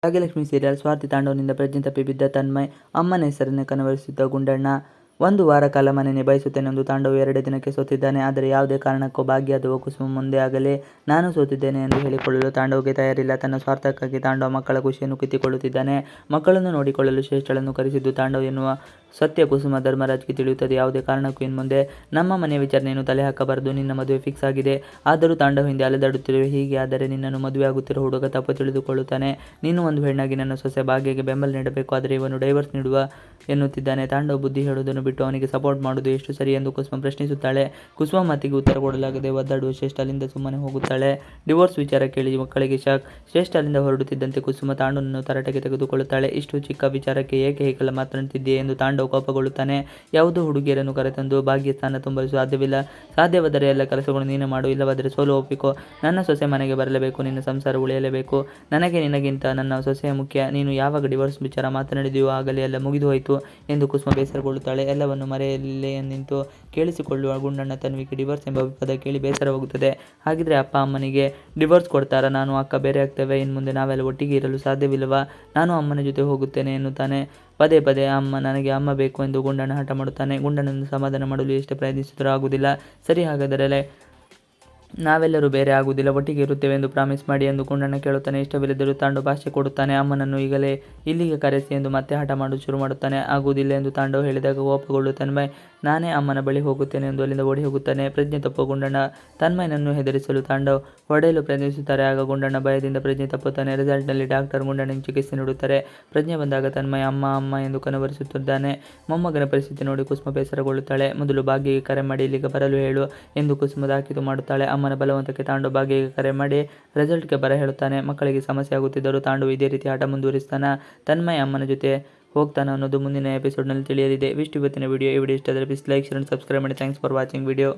Bhagyalakshmi serial Swati ತಾಂಡವನಿಂದ ಪ್ರಜ್ಞೆ ತಪ್ಪಿ ಬಿದ್ದ ತನ್ಮಯ್ ಅಮ್ಮನ ಹೆಸರನ್ನು ಕನವರಿಸಿದ್ದ ಗುಂಡಣ್ಣ. 1 ವಾರ ಕಾಲ ಮನೆ ನಿಭಾಯಿಸುತ್ತೇನೆಂದು ತಾಂಡವ್ 2 ದಿನಕ್ಕೆ ಸೋತಿದ್ದಾನೆ. ಆದರೆ ಯಾವುದೇ ಕಾರಣಕ್ಕೂ ಭಾಗ್ಯ ಅಥವಾ ಕುಸುಮ ಮುಂದೆ ಆಗಲೇ ನಾನು ಸೋತಿದ್ದೇನೆ ಎಂದು ಹೇಳಿಕೊಳ್ಳಲು ತಾಂಡವ್ಗೆ ತಯಾರಿಲ್ಲ. ತನ್ನ ಸ್ವಾರ್ಥಕ್ಕಾಗಿ ತಾಂಡವ್ ಮಕ್ಕಳ ಖುಷಿಯನ್ನು ಕಿತ್ತುಕೊಳ್ಳುತ್ತಿದ್ದಾನೆ. ಮಕ್ಕಳನ್ನು ನೋಡಿಕೊಳ್ಳಲು ಶ್ರೇಷ್ಠಳನ್ನು ಕರೆಸಿದ್ದು ತಾಂಡವ್ ಎನ್ನುವ ಸತ್ಯ ಕುಸುಮ ಧರ್ಮರಾಜ್ಗೆ ತಿಳಿಯುತ್ತದೆ. ಯಾವುದೇ ಕಾರಣಕ್ಕೂ ಇನ್ಮುಂದೆ ನಮ್ಮ ಮನೆಯ ವಿಚಾರಣೆಯನ್ನು ತಲೆ ಹಾಕಬಾರದು. ನಿನ್ನ ಮದುವೆ ಫಿಕ್ಸ್ ಆಗಿದೆ. ಆದರೂ ತಾಂಡವ್ ಹಿಂದೆ ಅಲೆದಾಡುತ್ತಿರುವೆ. ಹೀಗೆ ಆದರೆ ನಿನ್ನನ್ನು ಮದುವೆ ಆಗುತ್ತಿರೋ ಹುಡುಗ ತಪ್ಪು ತಿಳಿದುಕೊಳ್ಳುತ್ತಾನೆ. ನೀನು ಒಂದು ಹೆಣ್ಣಾಗಿ ನನ್ನ ಸೊಸೆ ಭಾಗ್ಯಗೆ ಬೆಂಬಲ ನೀಡಬೇಕು. ಆದರೆ ಇವನು ಡೈವರ್ಸ್ ನೀಡುವ ಎನ್ನುತ್ತಿದ್ದಾನೆ. ತಾಂಡವ್ ಬುದ್ಧಿ ಹೇಳುವುದನ್ನು ಬಿಟ್ಟು ಅವನಿಗೆ ಸಪೋರ್ಟ್ ಮಾಡುವುದು ಎಷ್ಟು ಸರಿ ಎಂದು ಕುಸುಮ ಪ್ರಶ್ನಿಸುತ್ತಾಳೆ. ಕುಸುಮ ಮಾತಿಗೆ ಉತ್ತರ ಕೊಡಲಾಗದೆ ಒದ್ದಾಡುವ ಶ್ರೇಷ್ಠ ಅಲ್ಲಿಂದ ಸುಮ್ಮನೆ ಹೋಗುತ್ತಾಳೆ. ಡಿವೋರ್ಸ್ ವಿಚಾರ ಕೇಳಿ ಮಕ್ಕಳಿಗೆ ಶಾಕ್. ಶ್ರೇಷ್ಠ ಅಲ್ಲಿಂದ ಹೊರಡುತ್ತಿದ್ದಂತೆ ಕುಸುಮ ತಾಂಡವನನ್ನು ತರಾಟೆಗೆ ತೆಗೆದುಕೊಳ್ಳುತ್ತಾಳೆ. ಇಷ್ಟು ಚಿಕ್ಕ ವಿಚಾರಕ್ಕೆ ಏಕೆ ಹೀಗೆಲ್ಲ ಮಾತನಾಡುತ್ತಿದ್ದೀಯೆ ಎಂದು ತಾಂಡವ್ ಕೋಪಗೊಳ್ಳುತ್ತಾನೆ. ಯಾವುದೋ ಹುಡುಗಿಯರನ್ನು ಕರೆತಂದು ಭಾಗ್ಯ ಸ್ಥಾನ ತುಂಬಲು ಸಾಧ್ಯವಿಲ್ಲ. ಸಾಧ್ಯವಾದರೆ ಎಲ್ಲ ಕೆಲಸಗಳನ್ನು ನೀನು ಮಾಡು. ಇಲ್ಲವಾದರೆ ಸೋಲು ಒಪ್ಪಿಕೋ. ನನ್ನ ಸೊಸೆ ಮನೆಗೆ ಬರಲೇಬೇಕು. ನಿನ್ನ ಸಂಸಾರ ಉಳಿಯಲೇಬೇಕು. ನನಗೆ ನಿನಗಿಂತ ನನ್ನ ಸೊಸೆಯ ಮುಖ್ಯ. ನೀನು ಯಾವಾಗ ಡಿವೋರ್ಸ್ ವಿಚಾರ ಮಾತನಾಡಿದೆಯೋ ಆಗಲೇ ಎಲ್ಲ ಮುಗಿದು ಹೋಯಿತು ಎಂದು ಕುಸುಮ ಬೇಸರಗೊಳ್ಳುತ್ತಾಳೆ. ಎಲ್ಲವನ್ನು ಮರೆಯಲ್ಲೇ ನಿಂತು ಕೇಳಿಸಿಕೊಳ್ಳುವ ಗುಂಡಣ್ಣ ತನ್ವಿಗೆ ಡಿವೋರ್ಸ್ ಎಂಬ ಪದ ಕೇಳಿ ಬೇಸರವಾಗುತ್ತದೆ. ಹಾಗಿದ್ರೆ ಅಪ್ಪ ಅಮ್ಮನಿಗೆ ಡಿವೋರ್ಸ್ ಕೊಡ್ತಾರಾ? ನಾನು ಅಕ್ಕ ಬೇರೆ ಆಗ್ತೇವೆ. ಇನ್ಮುಂದೆ ನಾವೆಲ್ಲ ಒಟ್ಟಿಗೆ ಇರಲು ಸಾಧ್ಯವಿಲ್ಲವಾ? ನಾನು ಅಮ್ಮನ ಜೊತೆ ಹೋಗುತ್ತೇನೆ ಎನ್ನುತ್ತಾನೆ. ಪದೇ ಪದೇ ನನಗೆ ಅಮ್ಮ ಬೇಕು ಎಂದು ಗುಂಡಣ್ಣ ಹಠ ಮಾಡುತ್ತಾನೆ. ಗುಂಡಣ್ಣನನ್ನು ಸಮಾಧಾನ ಮಾಡಲು ಎಷ್ಟೇ ಪ್ರಯತ್ನಿಸಿದರೂ ಆಗುವುದಿಲ್ಲ. ಸರಿ, ಹಾಗಾದರೆ ನಾವೆಲ್ಲರೂ ಬೇರೆ ಆಗುವುದಿಲ್ಲ, ಒಟ್ಟಿಗೆ ಇರುತ್ತೇವೆ ಎಂದು ಪ್ರಾಮಿಸ್ ಮಾಡಿ ಎಂದು ಗುಂಡಣ್ಣ ಕೇಳುತ್ತಾನೆ. ಇಷ್ಟವಿಲ್ಲದರೂ ತಾಂಡವ್ ಭಾಷೆ ಕೊಡುತ್ತಾನೆ. ಅಮ್ಮನನ್ನು ಈಗಲೇ ಇಲ್ಲಿಗೆ ಕರೆಸಿ ಎಂದು ಮತ್ತೆ ಹಠ ಮಾಡಲು ಶುರು ಮಾಡುತ್ತಾನೆ. ಆಗುವುದಿಲ್ಲ ಎಂದು ತಾಂಡವ್ ಹೇಳಿದಾಗ ಕೋಪಗೊಳ್ಳುವ ತನ್ಮಯ್ ನಾನೇ ಅಮ್ಮನ ಬಳಿ ಹೋಗುತ್ತೇನೆ ಎಂದು ಅಲ್ಲಿಂದ ಓಡಿ ಹೋಗುತ್ತಾನೆ. ಪ್ರಜ್ಞೆ ತಪ್ಪುವ ಗುಂಡಣ್ಣ ತನ್ಮಯ್ನನ್ನು ಹೆದರಿಸಲು ತಾಂಡವ್ ಹೊಡೆಯಲು ಪ್ರಯತ್ನಿಸುತ್ತಾರೆ. ಆಗ ಗುಂಡಣ್ಣ ಭಯದಿಂದ ಪ್ರಜ್ಞೆ ತಪ್ಪುತ್ತಾನೆ. ರಿಸಲ್ಟ್ನಲ್ಲಿ ಡಾಕ್ಟರ್ ಗುಂಡಣ್ಣನಿಗೆ ಚಿಕಿತ್ಸೆ ನೀಡುತ್ತಾರೆ. ಪ್ರಜ್ಞೆ ಬಂದಾಗ ತನ್ಮಯ್ ಅಮ್ಮ ಅಮ್ಮ ಎಂದು ಕನವರಿಸುತ್ತಿದ್ದಾನೆ. ಮೊಮ್ಮಗನ ಪರಿಸ್ಥಿತಿ ನೋಡಿ ಕುಸುಮ ಬೇಸರಗೊಳ್ಳುತ್ತಾಳೆ. ಮೊದಲು ಭಾಗ್ಯಗೆ ಕರೆ ಮಾಡಿ ಇಲ್ಲಿಗೆ ಬರಲು ಹೇಳು ಎಂದು ಕುಸುಮ ತಾಕೀತು ಮಾಡುತ್ತಾಳೆ. ಅಮ್ಮನ ಬಲವಂತಕ್ಕೆ ತಾಂಡವ್ ಭಾಗ್ಯಗೆ ಕರೆ ಮಾಡಿ ರಿಸಲ್ಟ್ಗೆ ಬರ ಹೇಳುತ್ತಾನೆ. ಮಕ್ಕಳಿಗೆ ಸಮಸ್ಯೆ ಆಗುತ್ತಿದ್ದರೂ ತಾಂಡವ್ ಇದೇ ರೀತಿ ಹಠ ಮುಂದುವರಿಸ್ತಾನ. ತನ್ಮಯ್ ಅಮ್ಮನ ಜೊತೆ ಹೋಗ್ತಾನ ಅನ್ನೋದು ಮುಂದಿನ ಎಪಿಸೋಡ್ನಲ್ಲಿ ತಿಳಿಯಲಿದೆ. ಇಷ್ಟು ಇವತ್ತಿನ ವಿಡಿಯೋ. ಈ ವಿಡಿಯೋ ಇಷ್ಟ ಆದರೆ ಪ್ಲೀಸ್ ಲೈಕ್, ಶೇರ್, ಸಬ್ಸ್ಕ್ರೈಬ್ ಮಾಡಿ. Thanks for watching video.